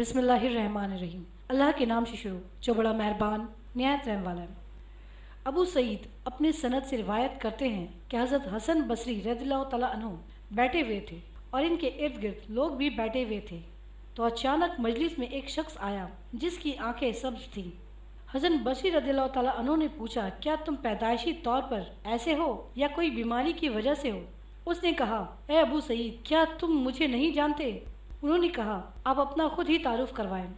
बिस्मिल्लाहिर्रहमानिर्रहीम। अल्लाह के नाम से शुरू जो बड़ा मेहरबान निहायत रहम वाला है। अबू सईद अपनी सनद से रिवायत करते हैं कि हज़रत हसन बसरी रज़ियल्लाहु तआला अन्हु बैठे हुए थे और इनके इर्द गिर्द लोग भी बैठे हुए थे। तो अचानक मजलिस में एक शख्स आया जिसकी आंखें सब्ज थीं। हसन बसरी रज़ियल्लाहु तआला अन्हु ने पूछा, क्या तुम पैदाइशी तौर पर ऐसे हो या कोई बीमारी की वजह से हो? उसने कहा, ए अबू सईद, क्या तुम मुझे नहीं जानते? उन्होंने कहा, आप अपना खुद ही तारुफ करवाएं।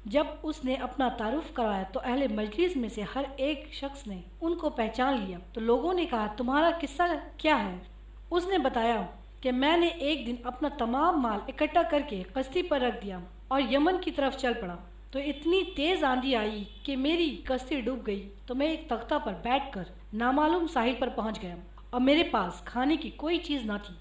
जब उसने अपना तारुफ करवाया तो अहले मजलिस में से हर एक शख्स ने उनको पहचान लिया। तो लोगों ने कहा, तुम्हारा किस्सा क्या है? उसने बताया कि मैंने एक दिन अपना तमाम माल इकट्ठा करके कश्ती पर रख दिया और यमन की तरफ चल पड़ा। तो इतनी तेज़ आंधी आई कि मेरी कश्ती डूब गई। तो मैं एक तख्ता पर बैठकर नामालूम साहिल पर पहुंच गया और मेरे पास खाने की कोई चीज़ ना थी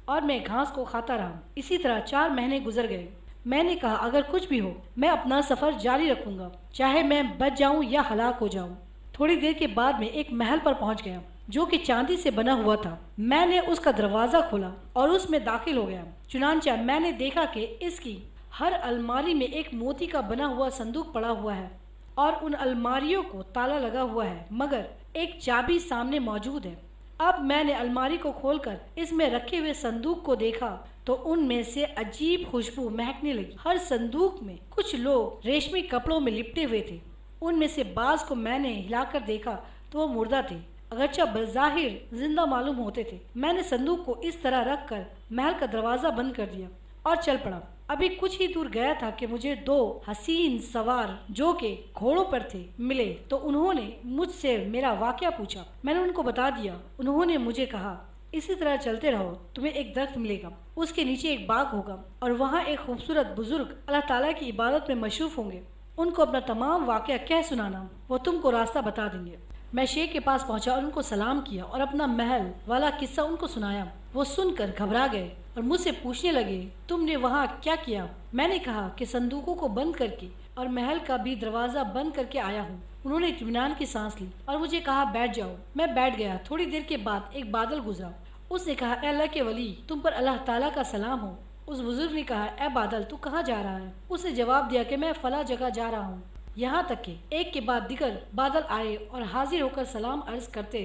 और मैं घास को खाता रहा। इसी तरह 4 महीने गुजर गए। मैंने कहा, अगर कुछ भी हो मैं अपना सफ़र जारी रखूंगा, चाहे मैं बच जाऊं या हलाक हो जाऊं। थोड़ी देर के बाद में एक महल पर पहुंच गया जो कि चांदी से बना हुआ था। मैंने उसका दरवाज़ा खोला और उसमें दाखिल हो गया। चुनांचा मैंने देखा कि इसकी हर अलमारी में एक मोती का बना हुआ संदूक पड़ा हुआ है और उन अलमारियों को ताला लगा हुआ है, मगर एक चाबी सामने मौजूद है। अब मैंने अलमारी को खोलकर इसमें रखे हुए संदूक को देखा तो उनमें से अजीब खुशबू महकने लगी। हर संदूक में कुछ लोग रेशमी कपड़ों में लिपटे हुए थे। उनमें से बाज को मैंने हिलाकर देखा तो वो मुर्दा थे, अगरचे बज़ाहिर जिंदा मालूम होते थे। मैंने संदूक को इस तरह रखकर महल का दरवाज़ा बंद कर दिया और चल पड़ा। अभी कुछ ही दूर गया था कि मुझे 2 हसीन सवार जो कि घोड़ों पर थे मिले। तो उन्होंने मुझसे मेरा वाकया पूछा। मैंने उनको बता दिया। उन्होंने मुझे कहा, इसी तरह चलते रहो, तुम्हें एक दरख्त मिलेगा, उसके नीचे एक बाग होगा और वहाँ एक खूबसूरत बुजुर्ग अल्लाह ताला की इबादत में मशरूफ होंगे। उनको अपना तमाम वाकया कह सुनाना, वो तुमको रास्ता बता देंगे। मैं शेख के पास पहुंचा और उनको सलाम किया और अपना महल वाला किस्सा उनको सुनाया। वो सुनकर घबरा गए और मुझसे पूछने लगे, तुमने वहाँ क्या किया? मैंने कहा कि संदूकों को बंद करके और महल का भी दरवाज़ा बंद करके आया हूँ। उन्होंने इत्मीनान की सांस ली और मुझे कहा, बैठ जाओ। मैं बैठ गया। थोड़ी देर के बाद एक बादल गुजरा। उसने कहा, ए अल्लाह के वली, तुम पर अल्लाह ताला का सलाम हो। उस बुजुर्ग ने कहा, ए बादल, तू कहाँ जा रहा है? उसने जवाब दिया कि मैं फला जगह जा रहा हूँ। यहाँ तक कि एक के बाद दिगर बादल आए और हाजिर होकर सलाम अर्ज करते।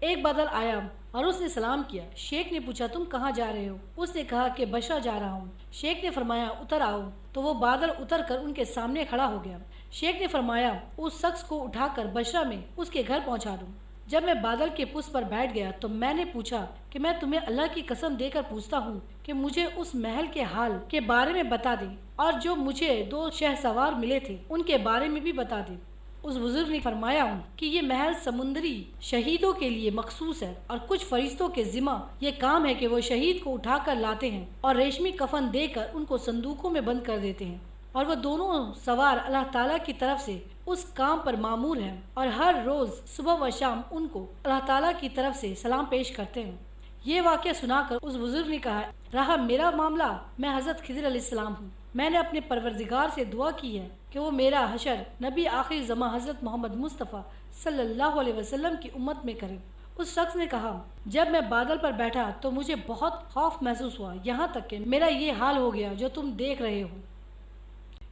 एक बादल आया और उसने सलाम किया। शेख ने पूछा, तुम कहाँ जा रहे हो? उसने कहा कि बशरा जा रहा हूँ। शेख ने फरमाया, उतर आओ। तो वो बादल उतर कर उनके सामने खड़ा हो गया। शेख ने फरमाया, उस शख्स को उठाकर बशरा में उसके घर पहुँचा दूँ। जब मैं बादल के पुष्प पर बैठ गया तो मैंने पूछा कि मैं तुम्हें अल्लाह की कसम देकर पूछता हूँ कि मुझे उस महल के हाल के बारे में बता दें और जो मुझे 2 शहसवार मिले थे उनके बारे में भी बता दें। उस बुजुर्ग ने फरमाया कि ये महल समुद्री शहीदों के लिए मखसूस है और कुछ फरिश्तों के जिम्मा ये काम है कि वो शहीद को उठाकर लाते हैं और रेशमी कफन देकर उनको संदूकों में बंद कर देते हैं और वह दोनों सवार अल्लाह ताला की तरफ से उस काम पर मामूर हैं और हर रोज़ सुबह व शाम उनको अल्लाह ताला की तरफ से सलाम पेश करते हैं। ये वाक़या सुनाकर उस बुजुर्ग ने कहा, रहा मेरा मामला, मैं हज़रत खिज़र अलैहिस्सलाम हूँ। मैंने अपने परवरदिगार से दुआ की है कि वो मेरा हशर नबी आखिर ज़मा हज़रत मोहम्मद मुस्तफ़ा सल्लल्लाहु अलैहि वसल्लम की उम्मत में करें। उस शख्स ने कहा, जब मैं बादल पर बैठा तो मुझे बहुत खौफ महसूस हुआ, यहाँ तक कि मेरा ये हाल हो गया जो तुम देख रहे हो।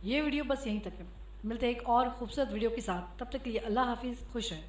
ये वीडियो बस यहीं तक है। मिलते हैं एक और खूबसूरत वीडियो के साथ। तब तक के लिए अल्लाह हाफिज़। खुश रहें।